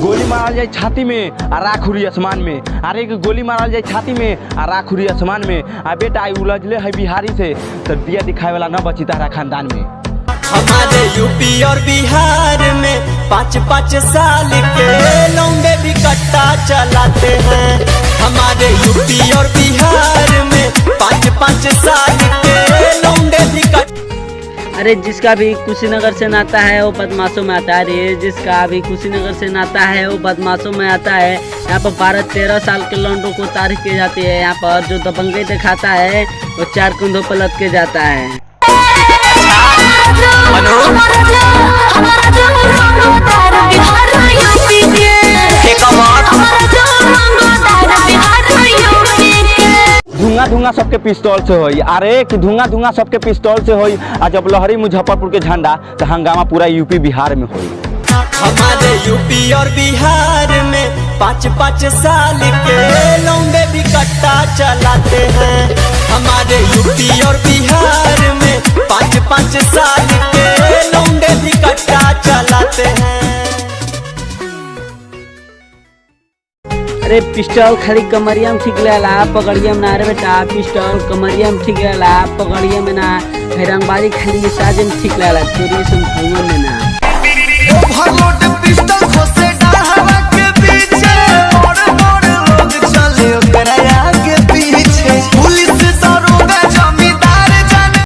गोली मारल जाए छाती में आ राख उड़ी आसमान में, अरे कि गोली मारल जाए छाती में आ राख उड़ी आसमान में। आ बेटा आई उलझले है बिहारी से तो दिया दिखाए वाला न बची तारा खानदान में। हमारे यूपी और बिहार में 5-5 साल के लौंडे भी कट्टा चलाते हैं। हमारे यूपी और बिहार में 5-5 साल के लौंडे भी कट्टा। अरे जिसका भी कुशीनगर से नाता है वो बदमाशों में आता है। अरे जिसका भी कुशीनगर से नाता है वो बदमाशों में आता है। यहाँ पर 12-13 साल के लौंडों को तारीफ की जाती है। यहाँ पर जो दबंगई दिखाता है वो 4 कंधों पर लद के जाता है। धुआं धुआं सबके पिस्तौल से होई, अरे कि धुआं धुआं सबके पिस्तौल से होई। आ जब लहरी मुजफ्फरपुर के झंडा तो हंगामा पूरा यूपी बिहार में होई। हमारे यूपी और बिहार में 5-5 साल के लौंडे भी कट्टा चलाते हैं। हमारे यूपी और बिहार में 5-5 साल के लौंडे भी कट्टा चलाते हैं। अरे पिस्टल खाली कमरिया में ठीक रहेला, पकड़िया में ना। रे बेटा पिस्टल कमरिया में ठीक रहेला, पकड़िया में ना। रंगबाजी खाली मिसाज में ठीक रहेला, चोरी से में ना।